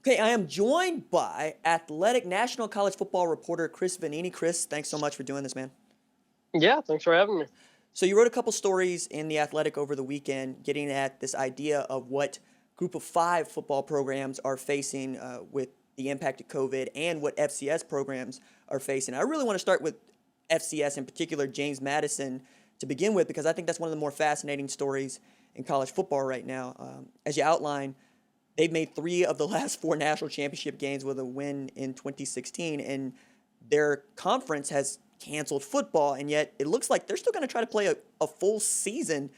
Okay, I am joined by Athletic National College Football reporter Chris Vannini. Chris, thanks so much for doing this, man. Yeah, thanks for having me. So you wrote a couple stories in The Athletic over the weekend getting at this idea of what Group of 5 football programs are facing with the impact of COVID and what FCS programs are facing. I really want to start with FCS, in particular James Madison, to begin with, because I think that's one of the more fascinating stories in college football right now. As you outline, they've made 3 of the last 4 national championship games with a win in 2016, and their conference has canceled football, and yet it looks like they're still going to try to play a full season.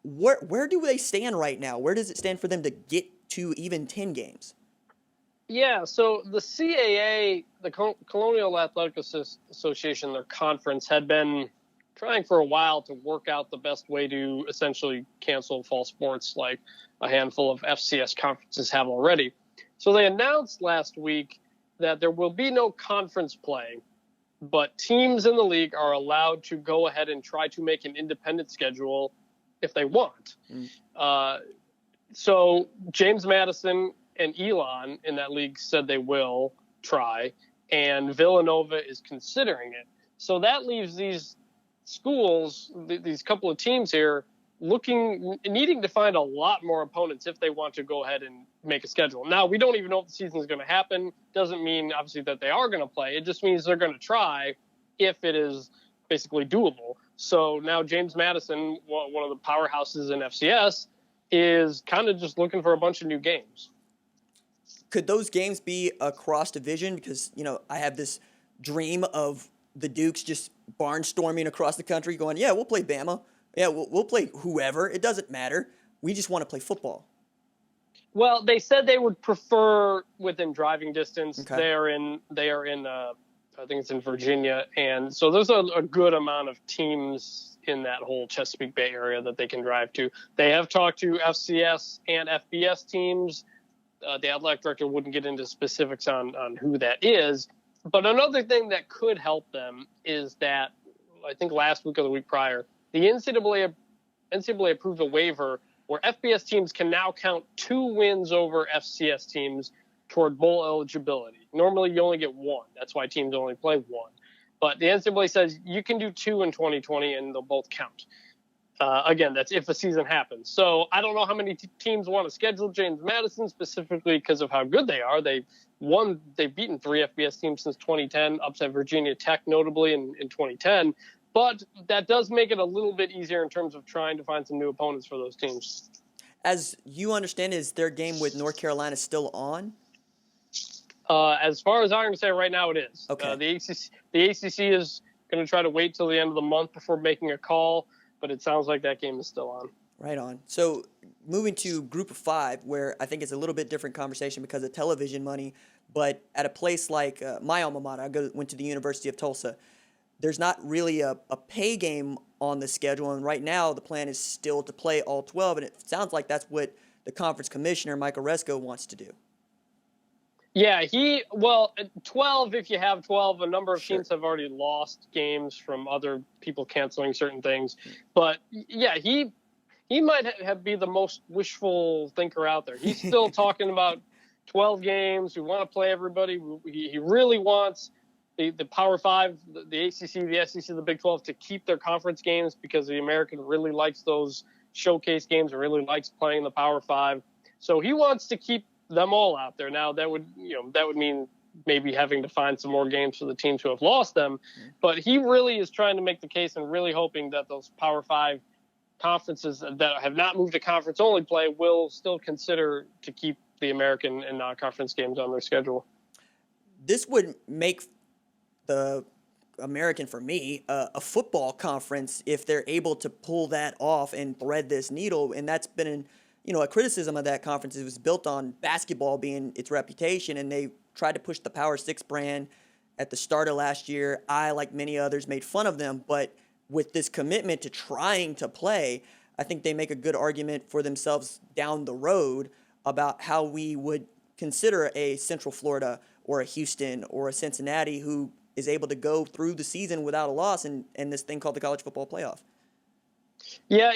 Where do they stand right now? Where does it stand for them to get to even 10 games? Yeah, so the CAA, the Colonial Athletic Association, their conference, had been trying for a while to work out the best way to essentially cancel fall sports like a handful of FCS conferences have already. So they announced last week that there will be no conference play, but teams in the league are allowed to go ahead and try to make an independent schedule if they want. So James Madison and Elon in that league said they will try, and Villanova is considering it. So that leaves these schools, these couple of teams here, needing to find a lot more opponents if they want to go ahead and make a schedule. Now, we don't even know if the season is going to happen. Doesn't mean, obviously, that they are going to play. It just means they're going to try if it is basically doable. So now James Madison, one of the powerhouses in FCS, is kind of just looking for a bunch of new games. Could those games be across division? Because, I have this dream of the Dukes just barnstorming across the country going, yeah, we'll play Bama. Yeah, we'll play whoever. It doesn't matter. We just want to play football. Well, they said they would prefer within driving distance. Okay. They are in I think it's in Virginia. And so there's a good amount of teams in that whole Chesapeake Bay area that they can drive to. They have talked to FCS and FBS teams. The athletic director wouldn't get into specifics on who that is. But another thing that could help them is that I think last week or the week prior, the NCAA approved a waiver where FBS teams can now count 2 wins over FCS teams toward bowl eligibility. Normally, you only get 1. That's why teams only play 1. But the NCAA says you can do 2 in 2020, and they'll both count. Again, that's if a season happens. So I don't know how many teams want to schedule James Madison specifically because of how good they are. They've beaten 3 FBS teams since 2010, upset Virginia Tech notably in 2010. But that does make it a little bit easier in terms of trying to find some new opponents for those teams. As you understand, is their game with North Carolina still on? As far as I'm going to say right now, it is. Okay. The ACC is going to try to wait till the end of the month before making a call, but it sounds like that game is still on. Right on. So moving to Group of 5, where I think it's a little bit different conversation because of television money, but at a place like my alma mater, I went to the University of Tulsa, there's not really a pay game on the schedule, and right now the plan is still to play all 12, and it sounds like that's what the conference commissioner, Mike Oresco, wants to do. Yeah, 12, if you have 12, a number of Sure. teams have already lost games from other people canceling certain things. But, yeah, he might be the most wishful thinker out there. He's still talking about 12 games. We want to play everybody. He really wants the Power 5, the ACC, the SEC, the Big 12 to keep their conference games because the American really likes those showcase games and really likes playing the Power 5. So he wants to keep them all out there. Now that would mean maybe having to find some more games for the teams who have lost them. But he really is trying to make the case and really hoping that those Power 5 conferences that have not moved to conference only play will still consider to keep the American and non-conference games on their schedule. This would make the American, for me, a football conference if they're able to pull that off and thread this needle. And that's been a criticism of that conference. It was built on basketball being its reputation, and they tried to push the Power 6 brand at the start of last year. I, like many others, made fun of them, but with this commitment to trying to play, I think they make a good argument for themselves down the road about how we would consider a Central Florida or a Houston or a Cincinnati who is able to go through the season without a loss in this thing called the college football playoff. Yeah,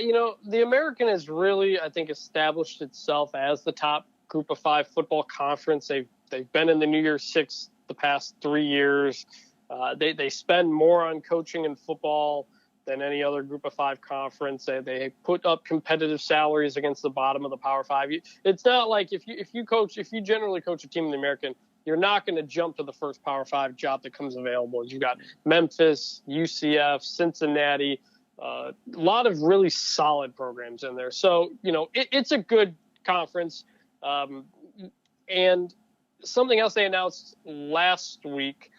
the American has really, I think, established itself as the top Group of 5 football conference. They've been in the New Year's Six the past 3 years. They spend more on coaching and football than any other Group of 5 conference. They put up competitive salaries against the bottom of the Power 5. It's not like if you generally coach a team in the American, you're not going to jump to the first Power 5 job that comes available. You've got Memphis, UCF, Cincinnati, a lot of really solid programs in there. So, it's a good conference. And something else they announced last week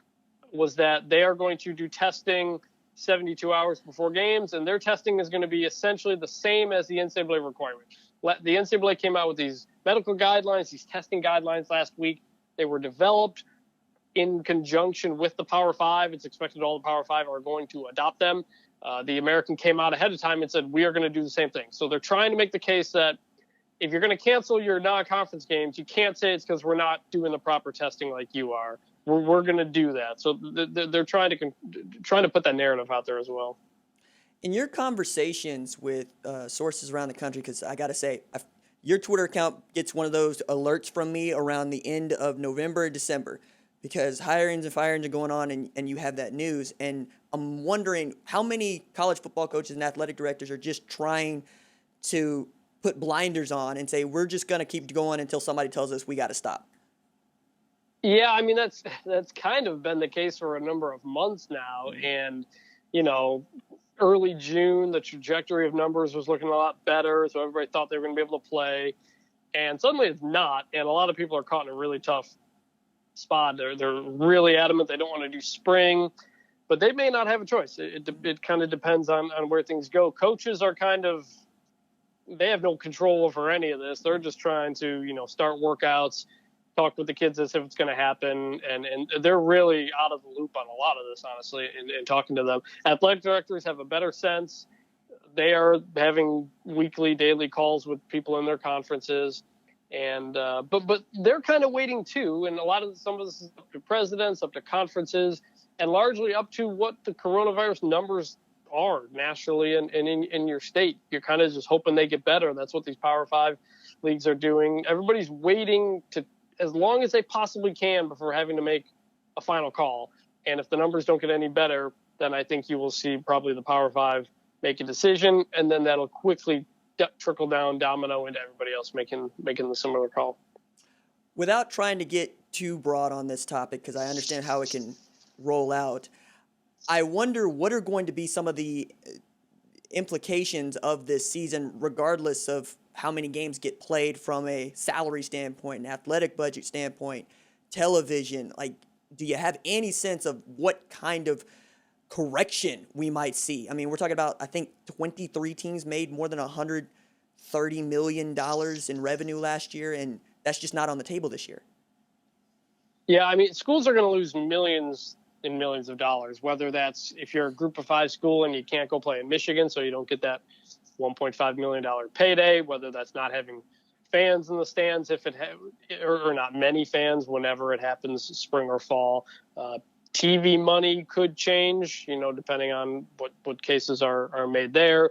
was that they are going to do testing 72 hours before games, and their testing is going to be essentially the same as the NCAA requirement. The NCAA came out with these medical guidelines, these testing guidelines last week. They were developed in conjunction with the Power 5. It's expected all the Power 5 are going to adopt them. The American came out ahead of time and said, we are going to do the same thing. So they're trying to make the case that if you're going to cancel your non-conference games, you can't say it's because we're not doing the proper testing like you are. We're going to do that. So they're trying to put that narrative out there as well. In your conversations with sources around the country, because I got to say, your Twitter account gets one of those alerts from me around the end of November, December, because hirings and firings are going on, and you have that news. And I'm wondering how many college football coaches and athletic directors are just trying to put blinders on and say, we're just going to keep going until somebody tells us we got to stop. Yeah, I mean, that's kind of been the case for a number of months now. And, early June, the trajectory of numbers was looking a lot better. So everybody thought they were going to be able to play. And suddenly it's not. And a lot of people are caught in a really tough spot. They're really adamant they don't want to do spring, but they may not have a choice. It kind of depends on where things go. Coaches are they have no control over any of this. They're just trying to, start workouts, talk with the kids as if it's going to happen. And they're really out of the loop on a lot of this, honestly, in talking to them. Athletic directors have a better sense. They are having weekly, daily calls with people in their conferences. And, but they're kind of waiting too. And some of this is up to presidents, up to conferences, and largely up to what the coronavirus numbers are nationally and in your state. You're kind of just hoping they get better. That's what these Power 5 leagues are doing. Everybody's waiting as long as they possibly can before having to make a final call. And if the numbers don't get any better, then I think you will see probably the Power 5 make a decision, and then that'll quickly trickle down, domino into everybody else making the similar call. Without trying to get too broad on this topic, because I understand how it can roll out, I wonder what are going to be some of the implications of this season, regardless of how many games get played from a salary standpoint, an athletic budget standpoint, television. Like, do you have any sense of what kind of correction we might see? I mean, we're talking about, I think, 23 teams made more than $130 million in revenue last year, and that's just not on the table this year. Yeah, I mean, schools are going to lose millions and millions of dollars, whether that's if you're a Group of 5 school and you can't go play in Michigan, so you don't get that $1.5 million payday, whether that's not having fans in the stands or not many fans whenever it happens, spring or fall. TV money could change, depending on what cases are made there.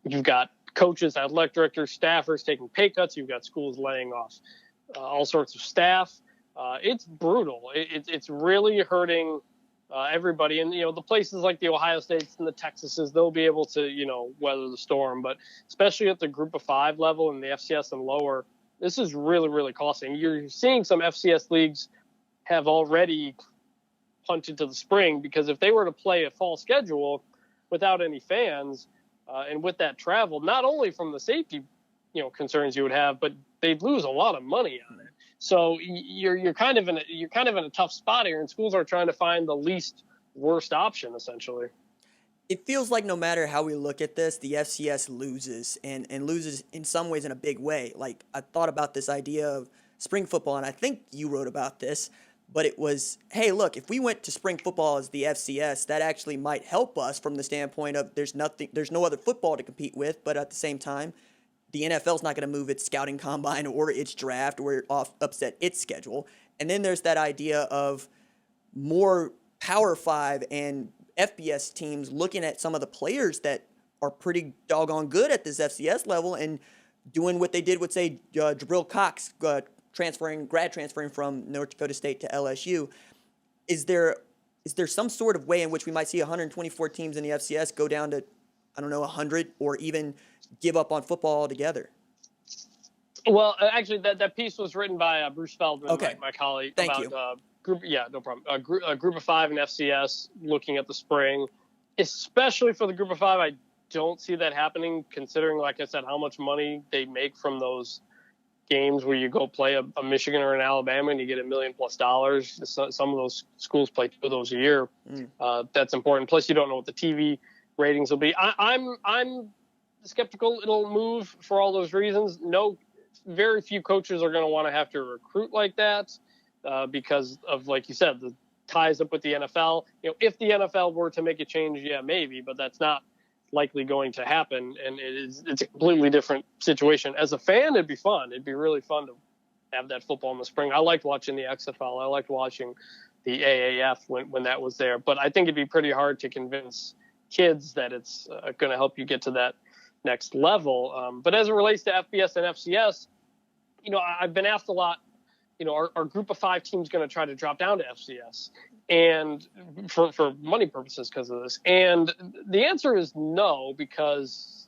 You've got coaches, athletic directors, staffers taking pay cuts. You've got schools laying off all sorts of staff. It's brutal. It's really hurting everybody. And, the places like the Ohio States and the Texases, they'll be able to, weather the storm. But especially at the Group of 5 level and the FCS and lower, this is really, really costly. And you're seeing some FCS leagues have already punted to the spring, because if they were to play a fall schedule without any fans and with that travel, not only from the safety, concerns you would have, but they'd lose a lot of money on it. So you're kind of in a tough spot here, and schools are trying to find the least worst option, essentially. It feels like no matter how we look at this, the FCS loses and loses in some ways in a big way. Like, I thought about this idea of spring football, and I think you wrote about this, but it was, hey, look, if we went to spring football as the FCS, that actually might help us from the standpoint of there's no other football to compete with, but at the same time, the NFL's not going to move its scouting combine or its draft or upset its schedule. And then there's that idea of more Power 5 and FBS teams looking at some of the players that are pretty doggone good at this FCS level and doing what they did with, say, Jabril Cox grad transferring from North Dakota State to LSU. Is there some sort of way in which we might see 124 teams in the FCS go down to, I don't know, 100, or even give up on football altogether? Well, actually, that piece was written by Bruce Feldman, Okay. my colleague, Thank about you. group. Yeah, no problem. Group of five in FCS, looking at the spring, especially for the group of five. I don't see that happening, considering, like I said, how much money they make from those games where you go play a Michigan or an Alabama and you get $1 million+ dollars. Some of those schools play 2 of those a year. That's important. Plus, you don't know what the TV ratings will be. I'm skeptical it'll move for all those reasons. Very few coaches are going to want to have to recruit like that because of, like you said, the ties up with the NFL. If the NFL were to make a change, yeah, maybe, but that's not likely going to happen, and it's a completely different situation. As a fan, it'd be fun. It'd be really fun to have that football in the spring. I liked watching the XFL. I liked watching the AAF when that was there, but I think it'd be pretty hard to convince kids that it's going to help you get to that next level. But as it relates to FBS and FCS, I've been asked a lot, our group of 5 teams going to try to drop down to FCS and for money purposes because of this? And the answer is no, because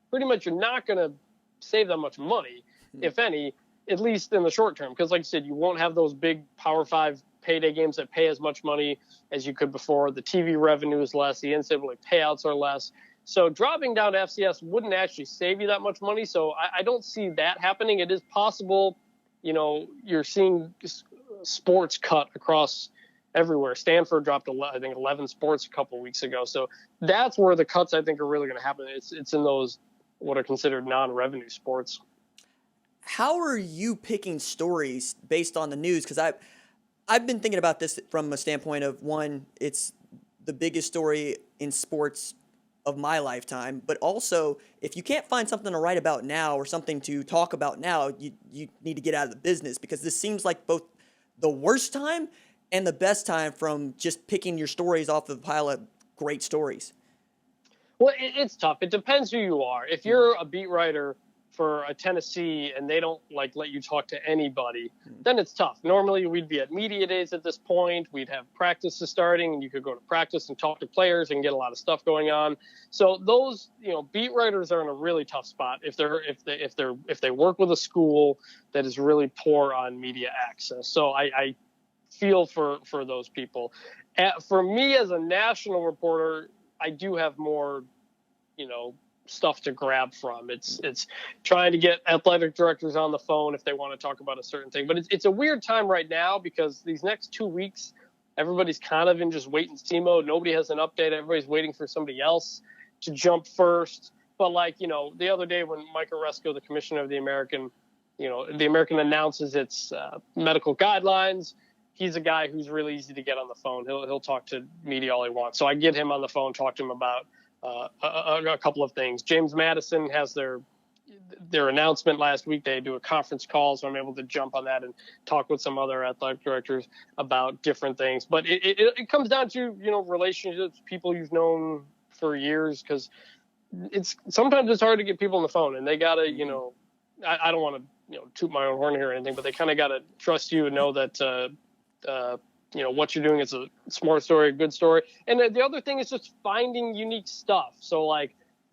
pretty much you're not going to save that much money, if any, at least in the short term. Because like you said, you won't have those big Power 5 payday games that pay as much money as you could before. The TV revenue is less. The NCAA payouts are less. So dropping down to FCS wouldn't actually save you that much money. So I don't see that happening. It is possible, you're seeing sports cut across everywhere. Stanford dropped, I think, 11 sports a couple of weeks ago. So that's where the cuts, I think, are really going to happen. It's in those what are considered non-revenue sports. How are you picking stories based on the news? Because I've been thinking about this from a standpoint of, one, it's the biggest story in sports of my lifetime, but also if you can't find something to write about now or something to talk about now, you need to get out of the business, because this seems like both the worst time and the best time from just picking your stories off of a pile of great stories. Well, it's tough. It depends who you are. If you're a beat writer for a Tennessee and they don't let you talk to anybody, then it's tough. Normally we'd be at media days at this point. We'd have practices starting and you could go to practice and talk to players and get a lot of stuff going on. So those, beat writers are in a really tough spot if they work with a school that is really poor on media access. So I feel for those people. For me as a national reporter, I do have more, stuff to grab from. It's trying to get athletic directors on the phone if they want to talk about a certain thing. But it's a weird time right now because these next 2 weeks, everybody's kind of in just wait and see mode. Nobody has an update. Everybody's waiting for somebody else to jump first. But the other day when Mike Oresco, the commissioner of the American announces its medical guidelines, he's a guy who's really easy to get on the phone. He'll talk to media all he wants. So I get him on the phone, talk to him about a couple of things. James Madison has their announcement last week. They do a conference call, so I'm able to jump on that and talk with some other athletic directors about different things. But it comes down to, relationships, people you've known for years, because sometimes it's hard to get people on the phone, and they got to, I don't want to, toot my own horn here or anything, but they kind of got to trust you and know that, what you're doing is a smart story, a good story. And the other thing is just finding unique stuff. So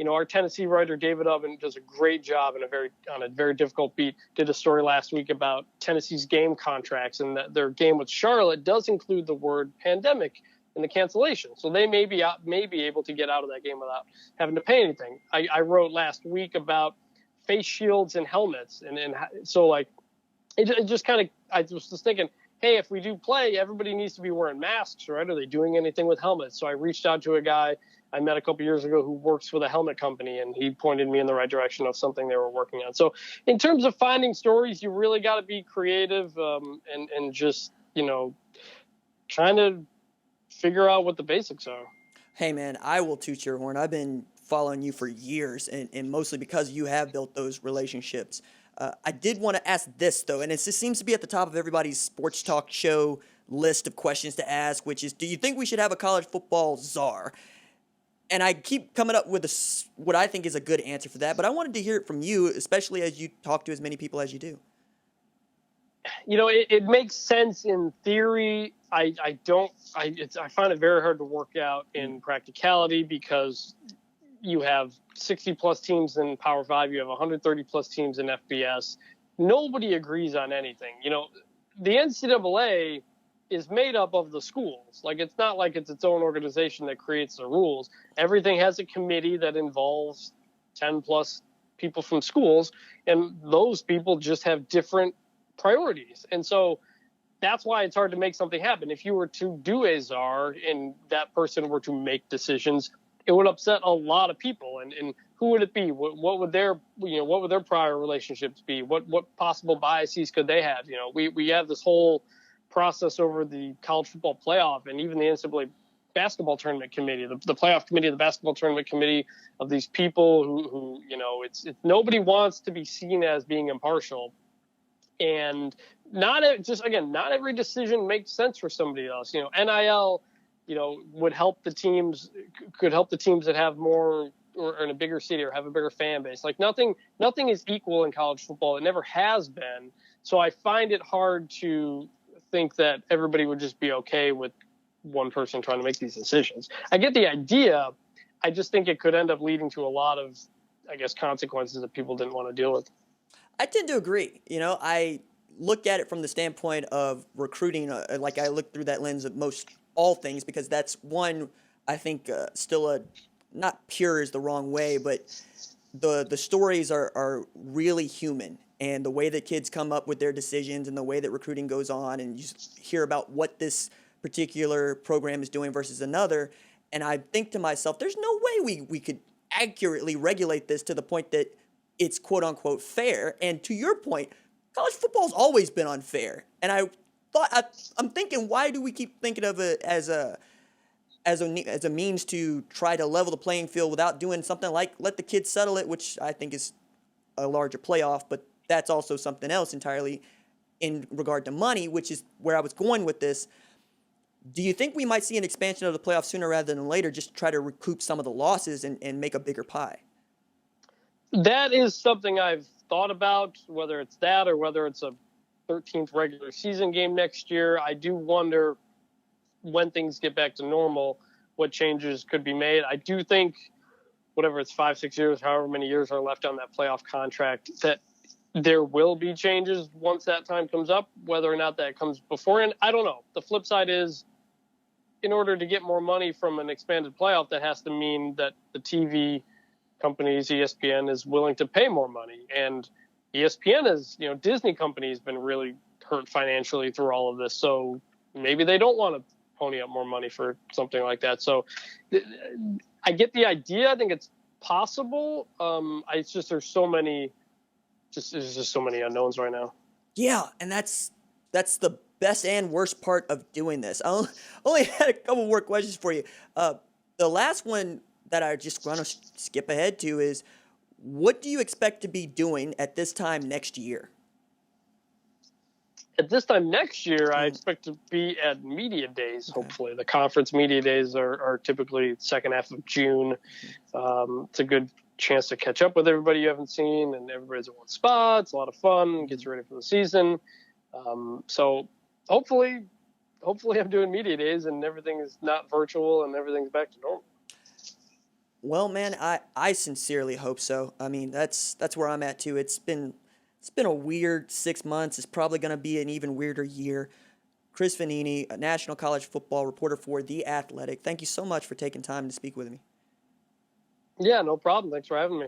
our Tennessee writer, David Oven, does a great job on a very difficult beat. Did a story last week about Tennessee's game contracts, and that their game with Charlotte does include the word pandemic in the cancellation. So they may be able to get out of that game without having to pay anything. I wrote last week about face shields and helmets. And so it just kind of, I was just thinking, hey, if we do play, everybody needs to be wearing masks, right? Are they doing anything with helmets? So I reached out to a guy I met a couple years ago who works for the helmet company, and he pointed me in the right direction of something they were working on. So in terms of finding stories, you really got to be creative and just, trying to figure out what the basics are. Hey, man, I will toot your horn. I've been following you for years, and mostly because you have built those relationships. I did want to ask this, though, and it just seems to be at the top of everybody's sports talk show list of questions to ask, which is, do you think we should have a college football czar? And I keep coming up with what I think is a good answer for that, but I wanted to hear it from you, especially as you talk to as many people as you do. It makes sense in theory. I find it very hard to work out in practicality because you have 60 plus teams in Power 5, you have 130 plus teams in FBS. Nobody agrees on anything. The NCAA is made up of the schools. Like, it's not like it's its own organization that creates the rules. Everything has a committee that involves 10 plus people from schools, and those people just have different priorities. And so that's why it's hard to make something happen. If you were to do a czar and that person were to make decisions, it would upset a lot of people. And who would it be? What would their prior relationships be? What possible biases could they have? We have this whole process over the college football playoff and even the NCAA basketball tournament committee, the playoff committee, the basketball tournament committee, of these people who it's nobody wants to be seen as being impartial. And not every decision makes sense for somebody else. NIL, could help the teams that have more or in a bigger city or have a bigger fan base. Like, nothing is equal in college football. It never has been. So I find it hard to think that everybody would just be okay with one person trying to make these decisions. I get the idea. I just think it could end up leading to a lot of, consequences that people didn't want to deal with. I tend to agree. I look at it from the standpoint of recruiting. Like, I look through that lens of most all things, because that's one, I think, still not pure is the wrong way, but the stories are really human. And the way that kids come up with their decisions and the way that recruiting goes on, and you hear about what this particular program is doing versus another. And I think to myself, there's no way we could accurately regulate this to the point that it's quote unquote fair. And to your point, college football's always been unfair. And I'm thinking, why do we keep thinking of it as a means to try to level the playing field without doing something like let the kids settle it, which I think is a larger playoff, but that's also something else entirely in regard to money, which is where I was going with this. Do you think we might see an expansion of the playoffs sooner rather than later, just to try to recoup some of the losses and make a bigger pie? That is something I've thought about, whether it's that or whether it's a 13th regular season game next year. I do wonder, when things get back to normal, what changes could be made. I do think, whatever it's 5-6 years, however many years are left on that playoff contract, that there will be changes once that time comes up. Whether or not that comes beforehand, I don't know. The flip side is, in order to get more money from an expanded playoff, that has to mean that the TV companies, ESPN, is willing to pay more money. And ESPN is, Disney company has been really hurt financially through all of this. So maybe they don't want to pony up more money for something like that. So I get the idea. I think it's possible. It's just there's so many unknowns right now. Yeah, and that's the best and worst part of doing this. I only had a couple more questions for you. The last one that I just want to skip ahead to is, what do you expect to be doing at this time next year? At this time next year, I expect to be at media days, hopefully. The conference media days are typically second half of June. It's a good chance to catch up with everybody you haven't seen, and everybody's at one spot. It's a lot of fun, gets you ready for the season. So hopefully I'm doing media days and everything is not virtual and everything's back to normal. Well, man, I sincerely hope so. I mean, that's where I'm at too. It's been a weird 6 months. It's probably going to be an even weirder year. Chris Vannini, a national college football reporter for The Athletic. Thank you so much for taking time to speak with me. Yeah, no problem. Thanks for having me.